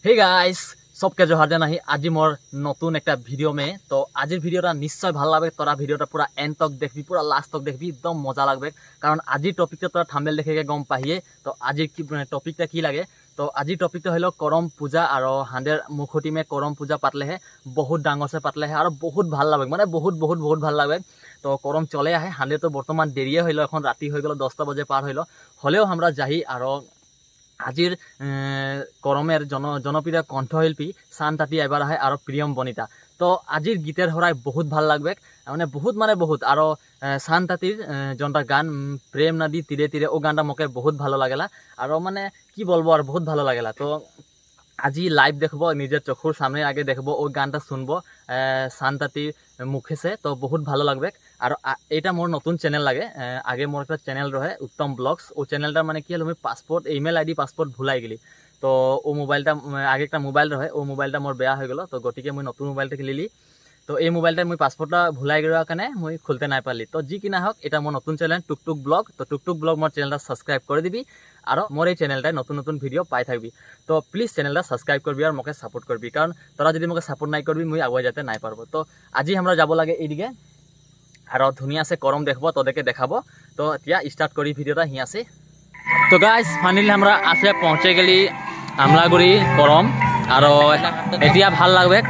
Hey guys सबके जोहार देनाही आज मोर नतून एक भिडियो में तो आज भिडियो निश्चय भल लगे तोरा भिडियो पूरा एंड तक देखबी पूरा लास्ट तक देखबी एकदम मजा लगे कारण आज टपिक तोरा थाम्बनेल देखे गम पाहिए तो आज टपिक की लगे तो आज टपिक हल करम पूजा और हांडेर मुखटी में करम पूजा पातले है बहुत डांगर से पातले है और बहुत भल लगे माने बहुत बहुत बहुत भल लगे तो करम चले आए हांडे तो बर्तमान देरिए हल एन राति हो गल 10टा बजे पार हल हलेও हमरा जाहि और आजिर करमेर जनप्रिय कण्ठशिल्पी शान्ताती एबार आए और प्रियम बनिता तो आजिर गीतेर हराय बहुत भल लागबे माने बहुत और शान्तातीर जोनटा गान प्रेम नदी तीरे तीरे ओ गानटा मोके बहुत भालो लागेला और माने कि बोलबो और बहुत भालो लागेला तो আজি लाइव देखबो निजे चोखुर सामने आगे देखबो ओ गानटा सुनबो शान्तातीर मुखे से तो बहुत भालो लागबे और एटा मोर नतुन चैनल लागे आगे मोर एक चैनल रहे उत्तम ब्लग्स ओ चैनलटा माने कि हल पासपोर्ट इमेल आईडी पासपोर्ट भुलाई गेली तो ओ मोबाइलटा आगे एक मोबाइल रहे ओ मोबाइलटा मोर बेया हो गलो तो गतिके मैं नतुन मोबाइलटा लिली तो ये मोबाइलटा मैं पासपोर्टा भुलाई गया कारण मैं खुलते ना पाली तो जी किना हक এটা मोर नतुन चैनल टुकटुक ब्लग तो टुकटुक ब्लग मोर चैनल सब्सक्राइब कर दिबी और मोर ये चैनल नतुन नतुन भिडिओ पाई थकबी तो प्लिज चैनल सब्सक्राइब करबी और मोके सपोर्ट करबी कारण तोरा जदि मोके सपोर्ट नहीं करबी मैं आगुआ जाते नहीं पारबो तो आज हमरा जाबो लागे एदिके और धुनिया से करम देखबो तोदेके देखाबो तो एतिया स्टार्ट करी भिडिओटा हिया से तो गाइस फाइनली हमरा आसे पहुंचे गेली আমলাগুড়ি करम और एतिया ভাল लागबे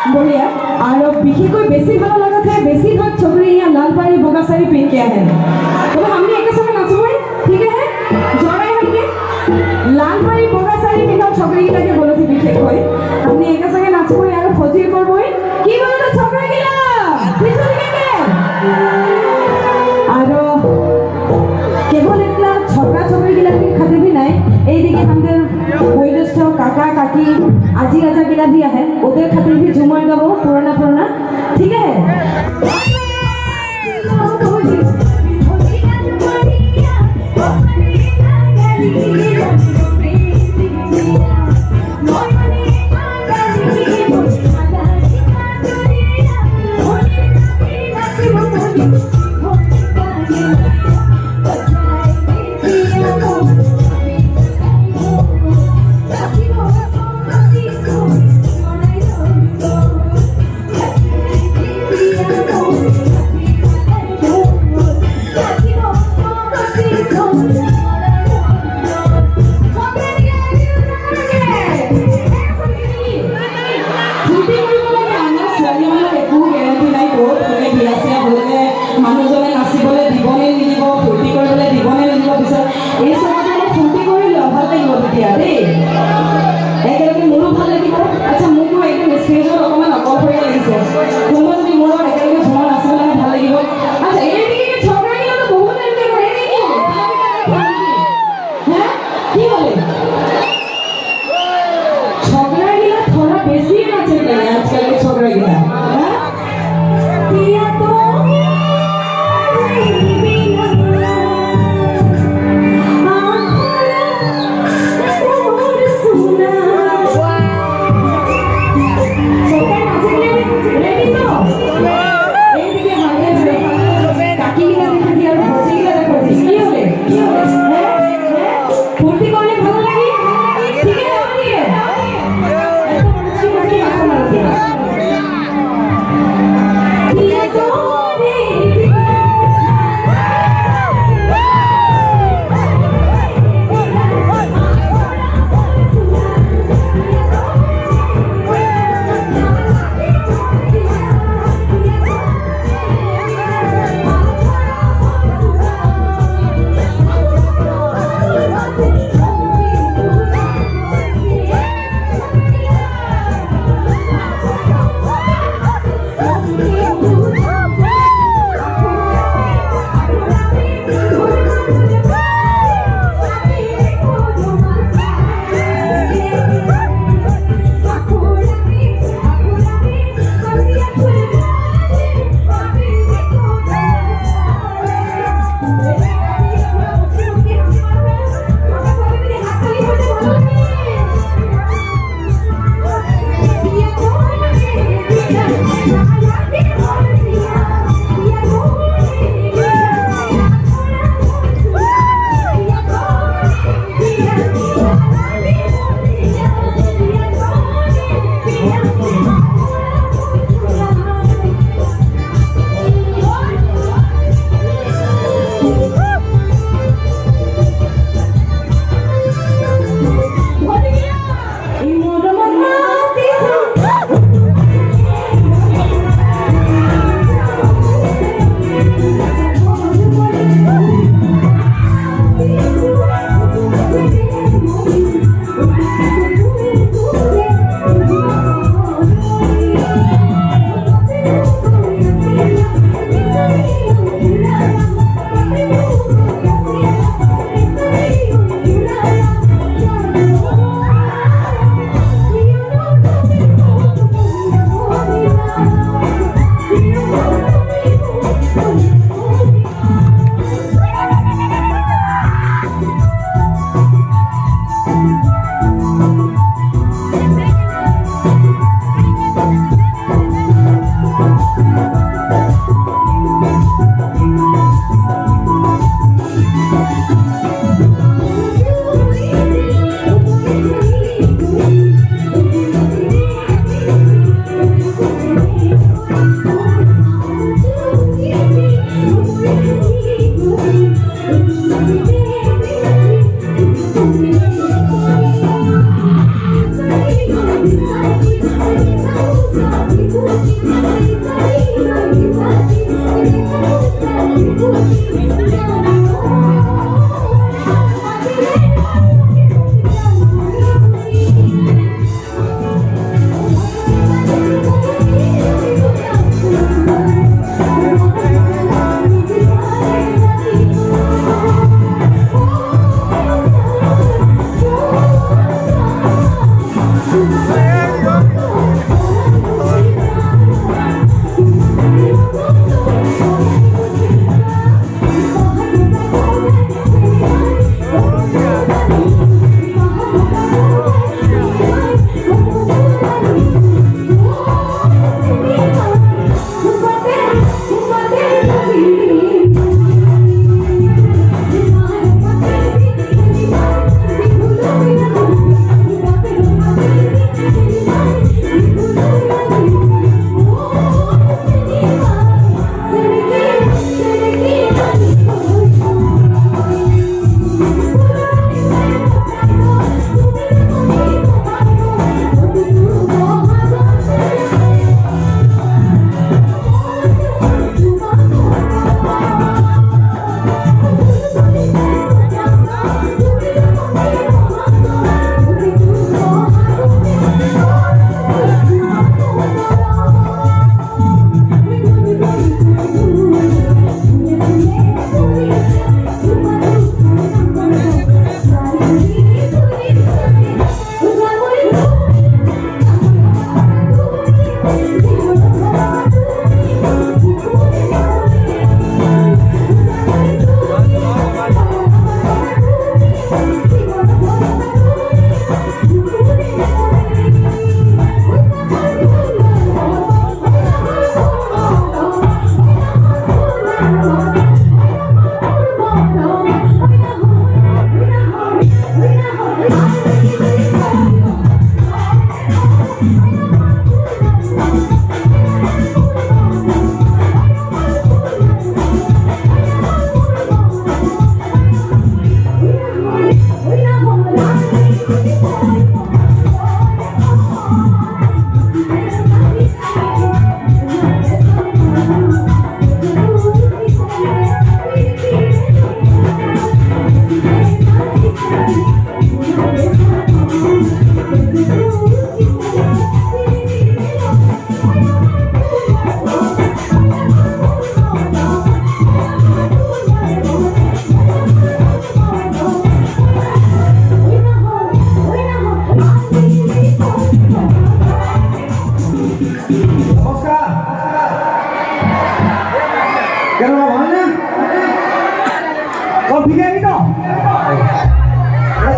बढ़िया और विशेषकर बेसि भालो लगा था बेसिरभाग छोकरी यहाँ लाल पाड़ी बोगा साड़ी पहन के आए हैं तो हमने एक संगे नाचबो ठीक है जड़ाई हमके लाल पाड़ी बोगा साड़ी पहना छोकरी गिला के बोलो थी विशेषकर हमने एक संगे नाचबो यार खोजी करबो की बोलो तो छोकरी गिला पिछले के और केवल एकला छोकरा छोकरी गिला के खातिर भी नहीं এই দিকে আমাদের বয়োজ্যেষ্ঠ কাকা কাকি আজি রাজা গিলা দিয়া है ওদের খাतिर भी झूमर गाबो पुराना ठीक है Yeah.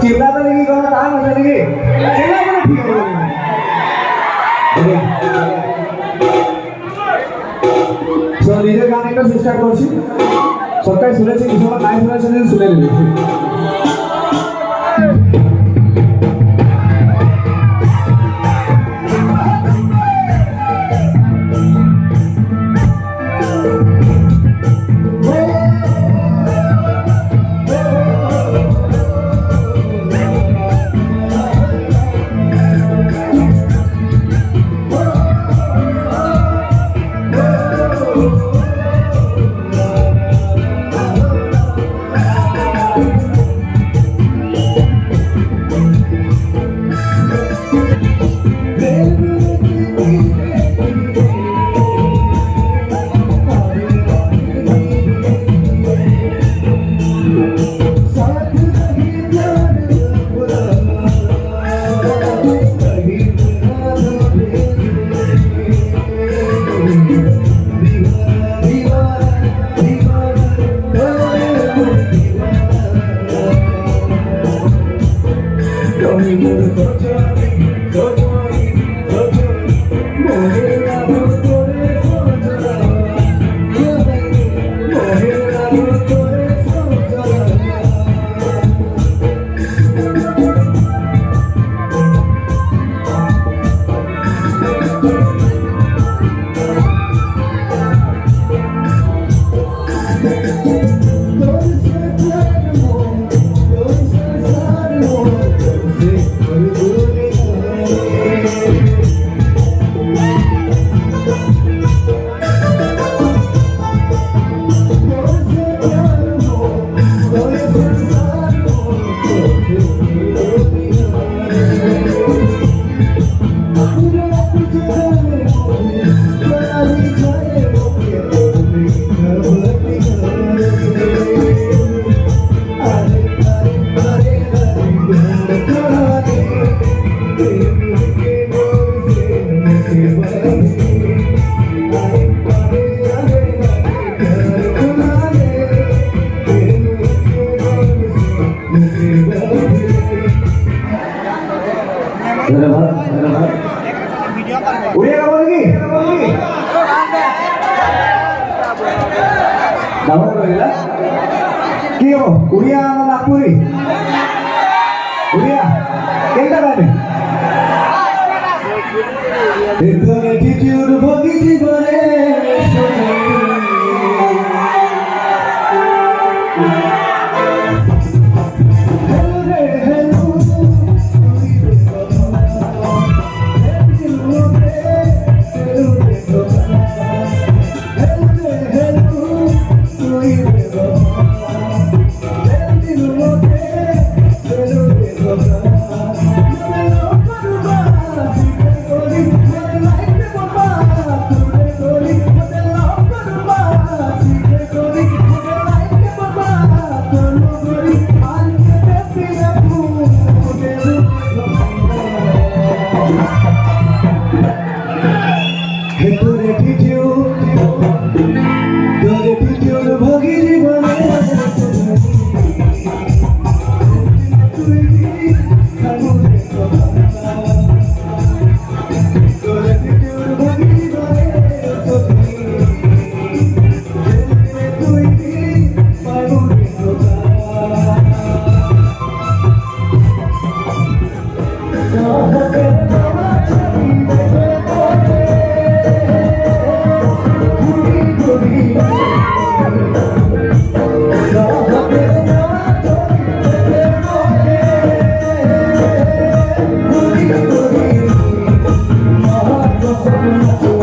चिल्लाता देखि गर्न तान हुन्छ देखि चिल्ला पनि ठिक हो सो নিজের গান একটা চেষ্টা করছি সবটাই শুনেছি কিছু নাই শুনেছেন শুনে নেবেন উড়িয়া গাব নেকি গাব কৰিলা কি হ'ব উড়িয়া না নাগপুৰী উড়িয়া কেইটা গানে এতো অ্যাটিটিউড ভগি জীবনে ভগি জীবনে Thank you.